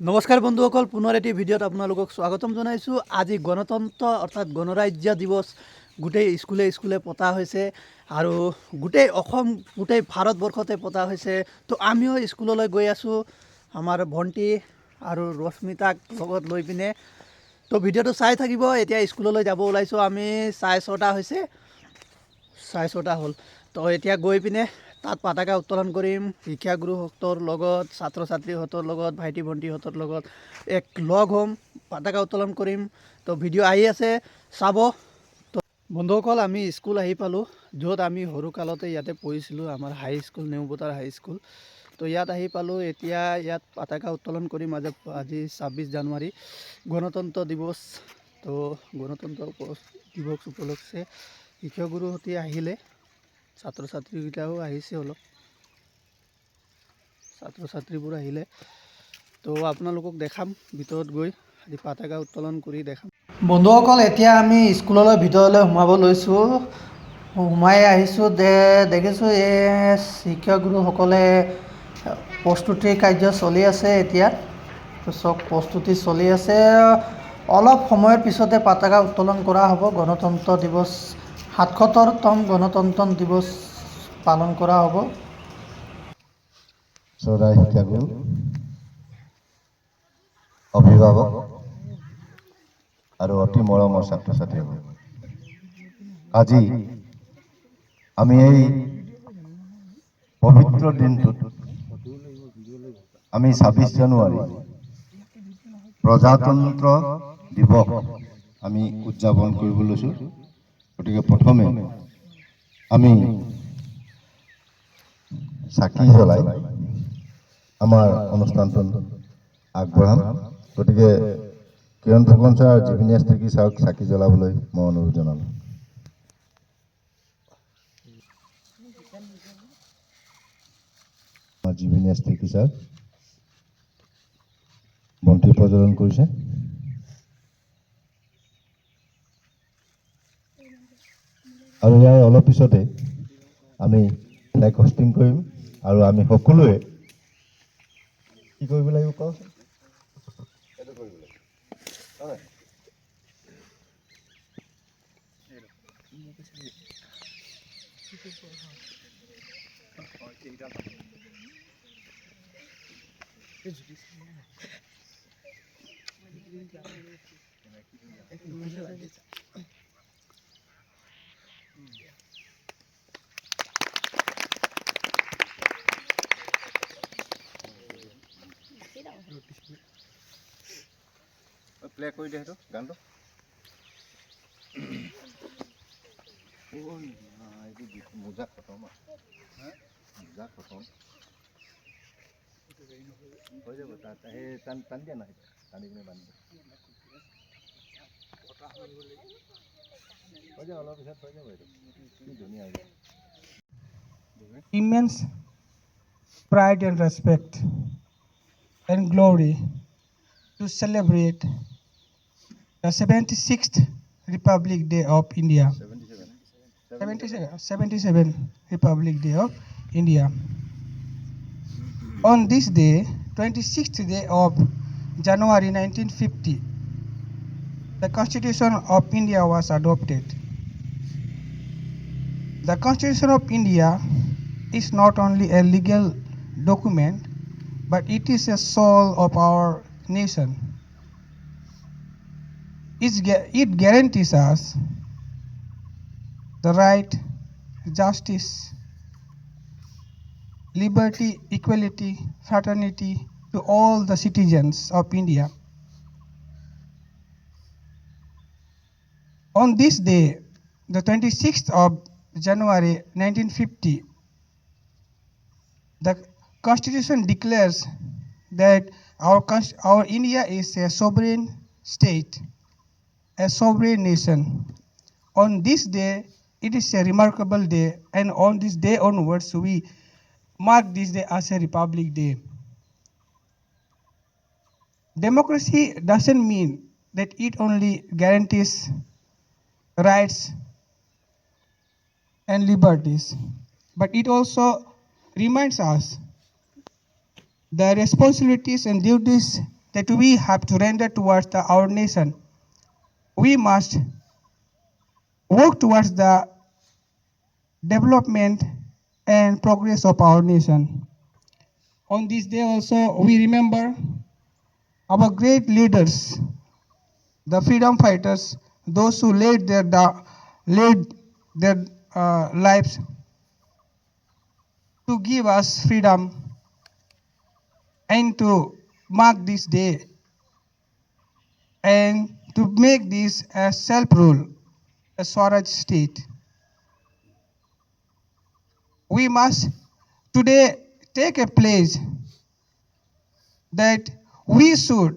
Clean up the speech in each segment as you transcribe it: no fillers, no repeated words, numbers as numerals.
নমস্কাৰ বন্ধুসকল, পুনৰ এটি ভিডিঅ'ত আপোনালোকক স্বাগতম জনাইছোঁ। আজি গণতন্ত্ৰ অৰ্থাৎ গণৰাজ্য দিৱস গোটেই স্কুলে পতা হৈছে আৰু গোটেই অসম গোটেই ভাৰতবৰ্ষতে পতা হৈছে। তো আমিও স্কুললৈ গৈ আছোঁ আমাৰ ভণ্টি আৰু ৰশ্মিতাক লগত লৈ পিনে। তো ভিডিঅ'টো চাই থাকিব। এতিয়া স্কুললৈ যাব ওলাইছোঁ আমি। 6:30 হৈছে, 6:30 হ'ল। তো এতিয়া গৈ পিনে তাত পতাকা উত্তোলন কৰিম। শিক্ষাগুৰুহঁতৰ লগত, ছাত্ৰ ছাত্ৰীহঁতৰ লগত, ভাইটি ভণ্টিহঁতৰ লগত এক লগ হ'ম, পতাকা উত্তোলন কৰিম। তো ভিডিঅ' আহি আছে, চাব। তো বন্ধুসকল, আমি স্কুল আহি পালোঁ, য'ত আমি সৰুকালতে ইয়াতে পঢ়িছিলোঁ, আমাৰ হাইস্কুল নেওপথাৰ হাইস্কুল। তো ইয়াত আহি পালোঁ। এতিয়া ইয়াত পতাকা উত্তোলন কৰিম। আজি 26 জানুৱাৰী গণতন্ত্ৰ দিৱস। তো গণতন্ত্ৰ দিৱস উপলক্ষে শিক্ষাগুৰুহঁতে আহিলে, ছাত্ৰ ছাত্ৰীকেইটাও আহিছে, অলপ ছাত্ৰ ছাত্ৰীবোৰ আহিলে। তো আপোনালোকক দেখাম ভিতৰত গৈ, আজি পতাকা উত্তোলন কৰি দেখাম। বন্ধুসকল, এতিয়া আমি স্কুললৈ ভিতৰলৈ সোমাব লৈছোঁ। সোমাই আহিছোঁ, দেখিছোঁ এই শিক্ষাগুৰুসকলে প্ৰস্তুতি কাৰ্য চলি আছে। এতিয়া চব প্ৰস্তুতি চলি আছে। অলপ সময়ৰ পিছতে পতাকা উত্তোলন কৰা হ'ব। গণতন্ত্ৰ দিৱস 77তম গণতন্ত্ৰ দিৱস পালন কৰা হ'ব। শ্ৰদ্ধাৰ শিক্ষাগুৰু, অভিভাৱক আৰু অতি মৰমৰ ছাত্ৰ ছাত্ৰীসকল, আজি আমি এই পবিত্ৰ দিনটোত আমি 26 জানুৱাৰী প্ৰজাতন্ত্ৰ দিৱস আমি উদযাপন কৰিব লৈছোঁ। গতিকে প্ৰথমে আমি চাকি জ্বলাই আমাৰ অনুষ্ঠানটো আগবঢ়াম। গতিকে কিৰণ ফুকন ছাৰ আৰু জীৱনী স্থিতি ছাৰক চাকি জ্বলাবলৈ মই অনুৰোধ জনালোঁ। জীৱনী স্থিতি ছাৰ বন্তি প্ৰজ্বলন কৰিছে। আৰু ইয়াৰ অলপ পিছতে আমি ফ্লেগ হোষ্টিং কৰিম আৰু আমি সকলোৱে কি কৰিব লাগিব কওকচোন? প্লে কৰি দে সেইটো গানটো। মোজা খতম, মোজা খতম হৈ যাব। তাত সেই টান দিয়া নাই, টানি কিনে বান্ধি হৈ যাব, অলপ পিছত হৈ যাব। এইটো কি ধুনীয়া হৈ যাব। Immense pride and respect and glory to celebrate the 76th Republic Day of India. 77 Republic Day of India. On this day, 26th day of January 1950, the Constitution of India was adopted. The Constitution of India is not only a legal document, but it is a soul of our nation. It guarantees us the right, justice, liberty, equality, fraternity to all the citizens of India. On this day, the 26th of January 1950, the Constitution declares that our India is a sovereign state, a sovereign nation. On this day, it is a remarkable day, and on this day onwards, we mark this day as a Republic Day. Democracy doesn't mean that it only guarantees rights and liberties, but it also reminds us the responsibilities and duties that we have to render towards our nation. We must work towards the development and progress of our nation. On this day also, we remember our great leaders, the freedom fighters, those who laid their lives to give us freedom and to mark this day and to make this a self-rule, a Swaraj state. We must today take a pledge that we should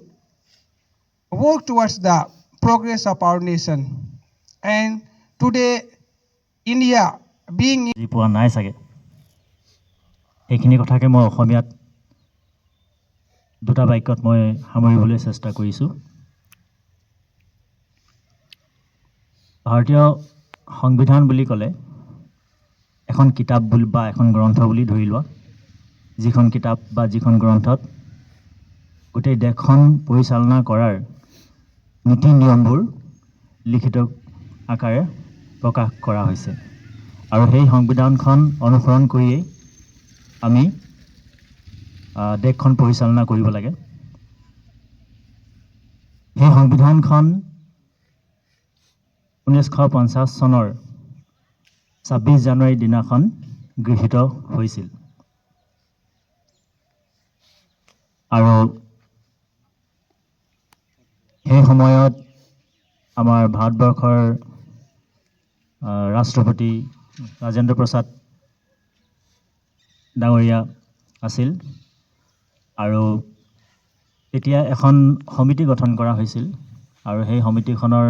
work towards the progress of our nation. And today, India being বুজি পোৱা নাই চাগে এইখিনি কথাকে মই অসমীয়াত দুটা বাক্যত মই সামৰিবলৈ চেষ্টা কৰিছোঁ ভাৰতীয় সংবিধান বুলি ক'লে এখন কিতাপ বুলি বা এখন গ্ৰন্থ বুলি ধৰি লোৱা যিখন কিতাপ বা যিখন গ্ৰন্থত গোটেই দেশখন পৰিচালনা কৰাৰ নীতি নিয়মবোৰ লিখিত আকাৰে প্ৰকাশ কৰা হৈছে আৰু সেই সংবিধানখন অনুসৰণ কৰিয়েই আমি দেশখন পৰিচালনা কৰিব লাগে সেই সংবিধানখন 1950 চনৰ 26 জানুৱাৰী দিনাখন গৃহীত হৈছিল আৰু সেই সময়ত আমাৰ ভাৰতবৰ্ষৰ ৰাষ্ট্ৰপতি ৰাজেন্দ্ৰ প্ৰসাদ ডাঙৰীয়া আছিল আৰু এতিয়া এখন সমিতি গঠন কৰা হৈছিল আৰু সেই সমিতিখনৰ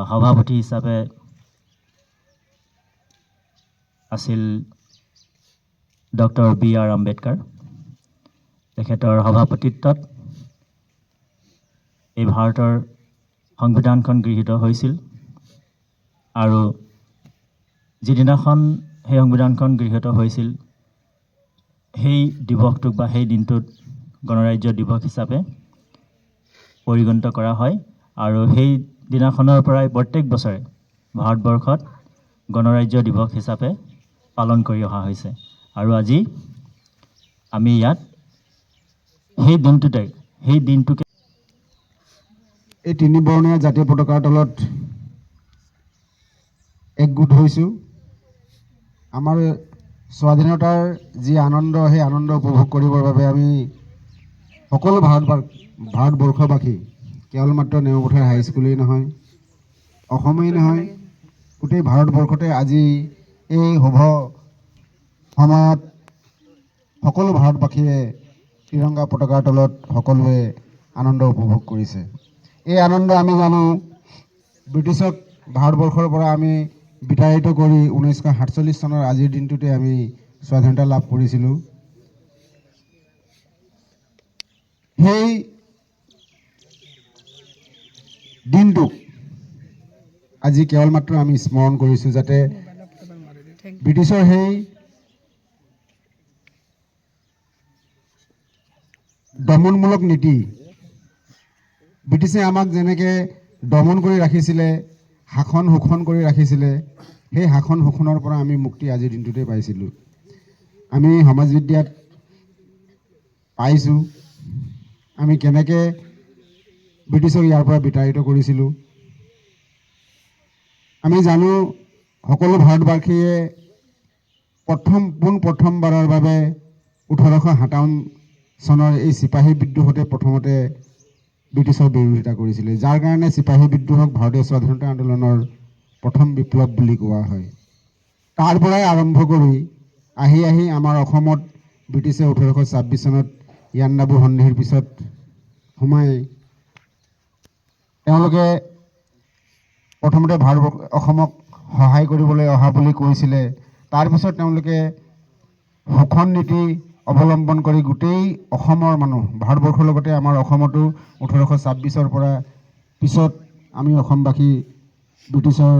সভাপতি হিচাপে আছিল ডক্টৰ B.R. আম্বেদকাৰ তেখেতৰ সভাপতিত্বত এই ভাৰতৰ সংবিধানখন গৃহীত হৈছিল আৰু যিদিনাখন সেই সংবিধানখন গৃহীত হৈছিল সেই দিৱসটোক বা সেই দিনটোত গণৰাজ্য দিৱস হিচাপে পৰিগণিত কৰা হয় আৰু সেই দিনাখনৰ পৰাই প্ৰত্যেক বছৰে ভাৰতবৰ্ষত গণৰাজ্য দিৱস হিচাপে পালন কৰি অহা হৈছে আৰু আজি আমি ইয়াত সেই দিনটোকে এই তিনিবৰ্ণীয়া জাতীয় পতাকাৰ তলত একগোট হৈছোঁ আমাৰ স্বাধীনতাৰ যি আনন্দ সেই আনন্দ উপভোগ কৰিবৰ বাবে আমি সকলো ভাৰতবৰ্ষবাসী কেৱল মাত্ৰ নেওপথাৰ হাইস্কুলেই নহয় অসমেই নহয় গোটেই ভাৰতবৰ্ষতে আজি এই শুভ সময়ত সকলো ভাৰতবাসীয়ে তিৰংগা পতাকাৰ তলত সকলোৱে আনন্দ উপভোগ কৰিছে এই আনন্দ আমি জানো ব্ৰিটিছক ভাৰতবৰ্ষৰ পৰা আমি বিতাড়িত কৰি 1947 চনৰ আজিৰ দিনটোতে আমি স্বাধীনতা লাভ কৰিছিলোঁ সেই দিনটোক আজি কেৱল মাত্ৰ আমি স্মৰণ কৰিছোঁ যাতে ব্ৰিটিছৰ সেই দমনমূলক নীতি ব্ৰিটিছে আমাক যেনেকৈ দমন কৰি ৰাখিছিলে শাসন শোষণ কৰি ৰাখিছিলে সেই শাসন শোষণৰ পৰা আমি মুক্তি আজিৰ দিনটোতে পাইছিলোঁ আমি সমাজ বিদ্যাত পাইছোঁ আমি কেনেকৈ ব্ৰিটিছক ইয়াৰ পৰা বিতাড়িত কৰিছিলোঁ আমি জানো সকলো ভাৰতবাসীয়ে প্ৰথমবাৰৰ বাবে 1857 চনৰ এই চিপাহী বিদ্ৰোহতে প্ৰথমতে ব্ৰিটিছৰ বিৰোধিতা কৰিছিলে যাৰ কাৰণে চিপাহী বিদ্ৰোহক ভাৰতীয় স্বাধীনতা আন্দোলনৰ প্ৰথম বিপ্লৱ বুলি কোৱা হয় তাৰ পৰাই আৰম্ভ কৰি আহি আমাৰ অসমত ব্ৰিটিছে 1826 চনত ইয়াণ্ডাবু সন্ধিৰ পিছত সোমাই তেওঁলোকে প্ৰথমতে অসমক সহায় কৰিবলৈ অহা বুলি কৈছিলে তাৰপিছত তেওঁলোকে শোষণ নীতি অৱলম্বন কৰি গোটেই অসমৰ মানুহ ভাৰতবৰ্ষৰ লগতে আমাৰ অসমতো 1826 পৰা পিছত আমি অসমবাসী ব্ৰিটিছৰ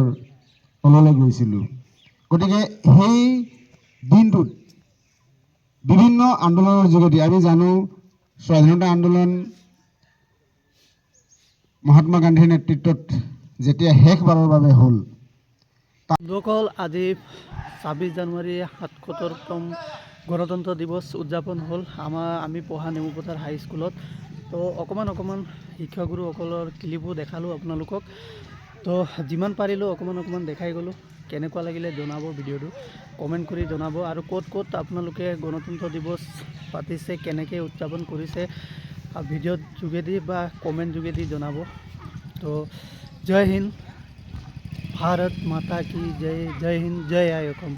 তললৈ গৈছিলোঁ গতিকে সেই দিনটোত বিভিন্ন আন্দোলনৰ যোগেদি আমি জানো স্বাধীনতা আন্দোলন মহাত্মা গান্ধীৰ নেতৃত্বত যেতিয়া শেষবাৰৰ বাবে হ'ল, বন্ধুসকল, আজি 26 জানুৱাৰী 77তম গণতন্ত্ৰ দিৱস উদযাপন হ'ল আমি পঢ়া নেমুপথাৰ হাইস্কুলত। তো অকণমান শিক্ষাগুৰুসকলৰ ক্লিপো দেখালোঁ আপোনালোকক। তো যিমান পাৰিলোঁ অকণমান দেখাই গ'লোঁ। কেনেকুৱা লাগিলে জনাব, ভিডিঅ'টো কমেণ্ট কৰি জনাব, আৰু ক'ত আপোনালোকে গণতন্ত্ৰ দিৱস পাতিছে, কেনেকৈ উদযাপন কৰিছে ভিডিঅ'ৰ যোগেদি বা কমেণ্ট যোগেদি জনাব। তো জয় হিন্দ, ভাৰত মাতা কি জয়, জয় হিন্দ, জয় আই অসম।